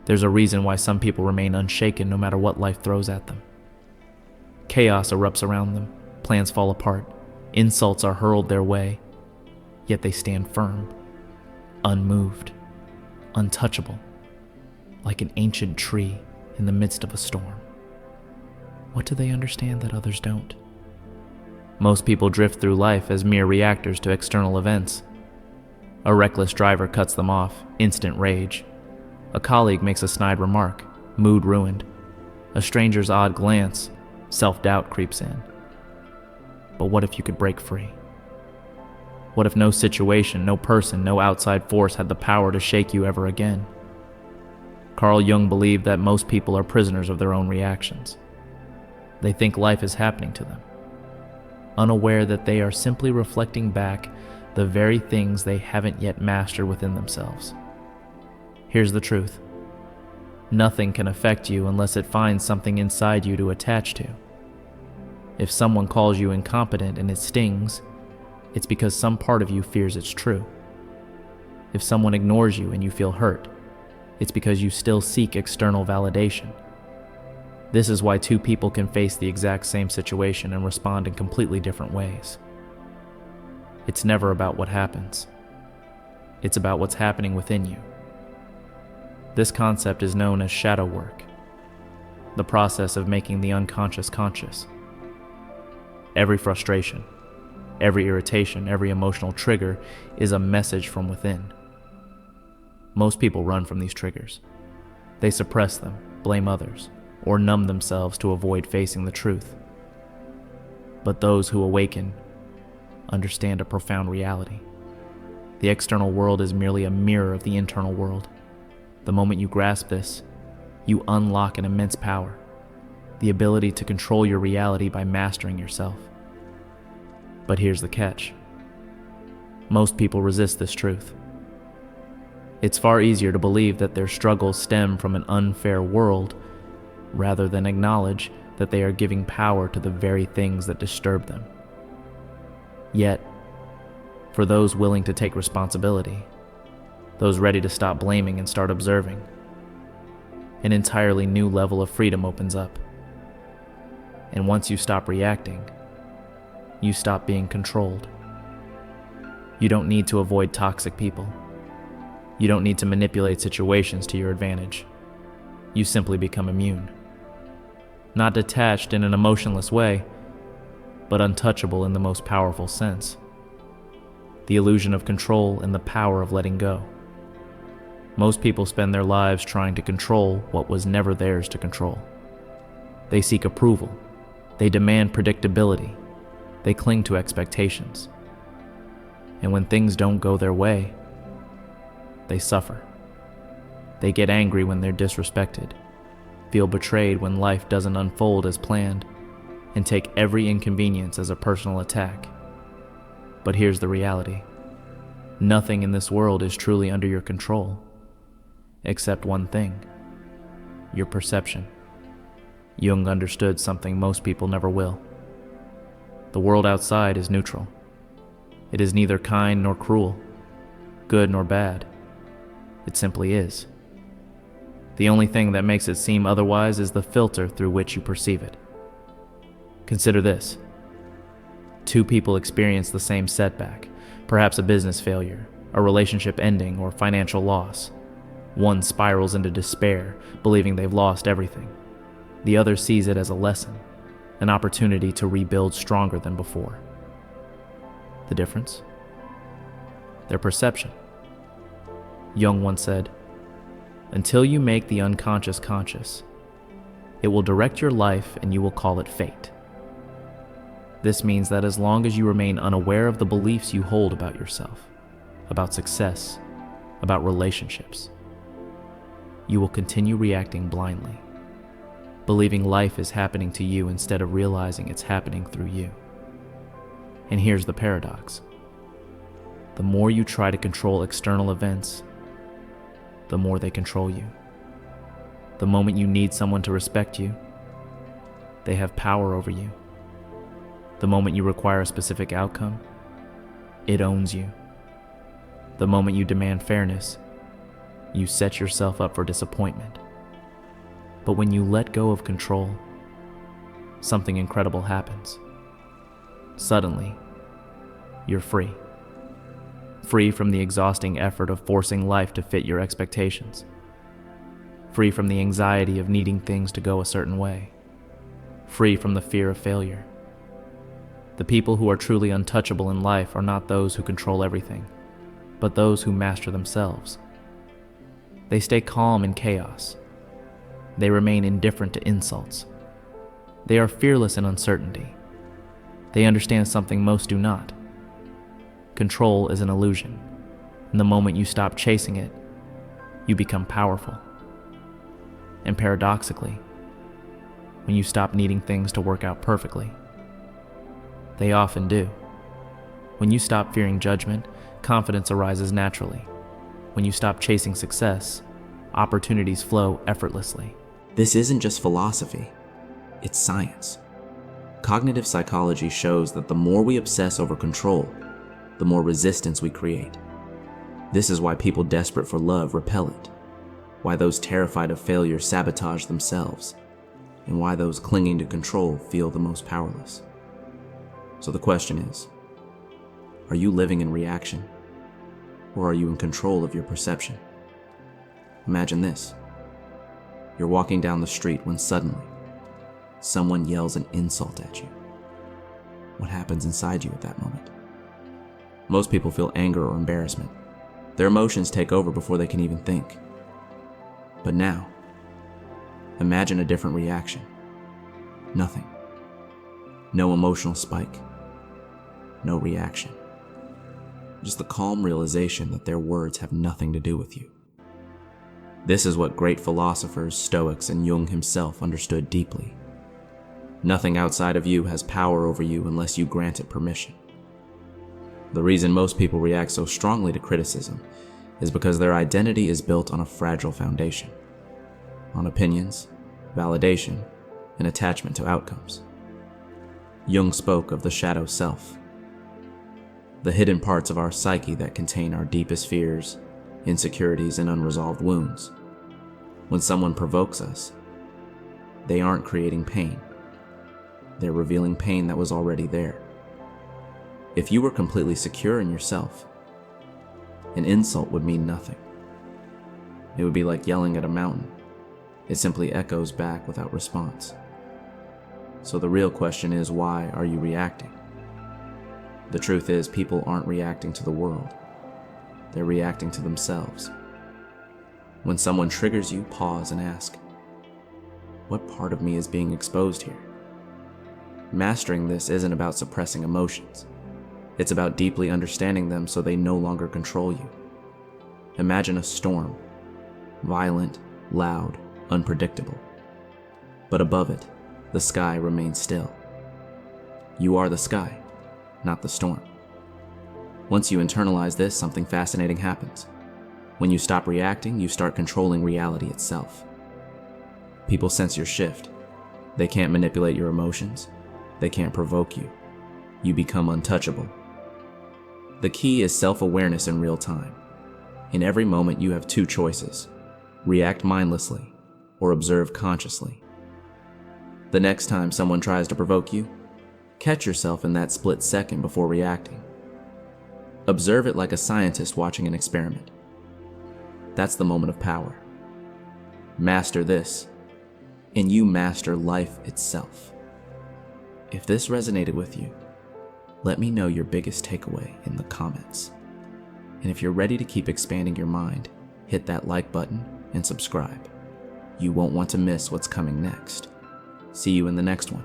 There's a reason why some people remain unshaken no matter what life throws at them. Chaos erupts around them, plans fall apart, insults are hurled their way, yet they stand firm, unmoved, untouchable, like an ancient tree in the midst of a storm. What do they understand that others don't? Most people drift through life as mere reactors to external events. A reckless driver cuts them off, instant rage. A colleague makes a snide remark, mood ruined. A stranger's odd glance, self-doubt creeps in. But what if you could break free? What if no situation, no person, no outside force had the power to shake you ever again? Carl Jung believed that most people are prisoners of their own reactions. They think life is happening to them, unaware that they are simply reflecting back the very things they haven't yet mastered within themselves. Here's the truth. Nothing can affect you unless it finds something inside you to attach to. If someone calls you incompetent and it stings, it's because some part of you fears it's true. If someone ignores you and you feel hurt, it's because you still seek external validation. This is why two people can face the exact same situation and respond in completely different ways. It's never about what happens. It's about what's happening within you. This concept is known as shadow work, the process of making the unconscious conscious. Every frustration, every irritation, every emotional trigger is a message from within. Most people run from these triggers. They suppress them, blame others, or numb themselves to avoid facing the truth. But those who awaken understand a profound reality. The external world is merely a mirror of the internal world. The moment you grasp this, you unlock an immense power, the ability to control your reality by mastering yourself. But here's the catch. Most people resist this truth. It's far easier to believe that their struggles stem from an unfair world rather than acknowledge that they are giving power to the very things that disturb them. Yet, for those willing to take responsibility, those ready to stop blaming and start observing, an entirely new level of freedom opens up. And once you stop reacting, you stop being controlled. You don't need to avoid toxic people. You don't need to manipulate situations to your advantage. You simply become immune. Not detached in an emotionless way, but untouchable in the most powerful sense. The illusion of control and the power of letting go. Most people spend their lives trying to control what was never theirs to control. They seek approval. They demand predictability. They cling to expectations. And when things don't go their way, they suffer. They get angry when they're disrespected, feel betrayed when life doesn't unfold as planned, and take every inconvenience as a personal attack. But here's the reality. Nothing in this world is truly under your control, except one thing: your perception. Jung understood something most people never will. The world outside is neutral. It is neither kind nor cruel, good nor bad. It simply is. The only thing that makes it seem otherwise is the filter through which you perceive it. Consider this. Two people experience the same setback, perhaps a business failure, a relationship ending, or financial loss. One spirals into despair, believing they've lost everything. The other sees it as a lesson, an opportunity to rebuild stronger than before. The difference? Their perception. Jung once said, "Until you make the unconscious conscious, it will direct your life and you will call it fate." This means that as long as you remain unaware of the beliefs you hold about yourself, about success, about relationships, you will continue reacting blindly, believing life is happening to you instead of realizing it's happening through you. And here's the paradox. The more you try to control external events, the more they control you. The moment you need someone to respect you, they have power over you. The moment you require a specific outcome, it owns you. The moment you demand fairness, you set yourself up for disappointment. But when you let go of control, something incredible happens. Suddenly, you're free. Free from the exhausting effort of forcing life to fit your expectations. Free from the anxiety of needing things to go a certain way. Free from the fear of failure. The people who are truly untouchable in life are not those who control everything, but those who master themselves. They stay calm in chaos. They remain indifferent to insults. They are fearless in uncertainty. They understand something most do not. Control is an illusion, and the moment you stop chasing it, you become powerful. And paradoxically, when you stop needing things to work out perfectly, they often do. When you stop fearing judgment, confidence arises naturally. When you stop chasing success, opportunities flow effortlessly. This isn't just philosophy, it's science. Cognitive psychology shows that the more we obsess over control, the more resistance we create. This is why people desperate for love repel it, why those terrified of failure sabotage themselves, and why those clinging to control feel the most powerless. So the question is, are you living in reaction, or are you in control of your perception? Imagine this. You're walking down the street when suddenly, someone yells an insult at you. What happens inside you at that moment? Most people feel anger or embarrassment. Their emotions take over before they can even think. But now, imagine a different reaction. Nothing. No emotional spike. No reaction. Just the calm realization that their words have nothing to do with you. This is what great philosophers, Stoics, and Jung himself understood deeply. Nothing outside of you has power over you unless you grant it permission. The reason most people react so strongly to criticism is because their identity is built on a fragile foundation, on opinions, validation, and attachment to outcomes. Jung spoke of the shadow self, the hidden parts of our psyche that contain our deepest fears, insecurities, and unresolved wounds. When someone provokes us, they aren't creating pain. They're revealing pain that was already there. If you were completely secure in yourself, an insult would mean nothing. It would be like yelling at a mountain. It simply echoes back without response. So the real question is, why are you reacting? The truth is, people aren't reacting to the world. They're reacting to themselves. When someone triggers you, pause and ask, what part of me is being exposed here? Mastering this isn't about suppressing emotions. It's about deeply understanding them so they no longer control you. Imagine a storm, violent, loud, unpredictable. But above it, the sky remains still. You are the sky, not the storm. Once you internalize this, something fascinating happens. When you stop reacting, you start controlling reality itself. People sense your shift. They can't manipulate your emotions. They can't provoke you. You become untouchable. The key is self-awareness in real time. In every moment, you have two choices: react mindlessly or observe consciously. The next time someone tries to provoke you, catch yourself in that split second before reacting. Observe it like a scientist watching an experiment. That's the moment of power. Master this, and you master life itself. If this resonated with you, let me know your biggest takeaway in the comments. And if you're ready to keep expanding your mind, hit that like button and subscribe. You won't want to miss what's coming next. See you in the next one.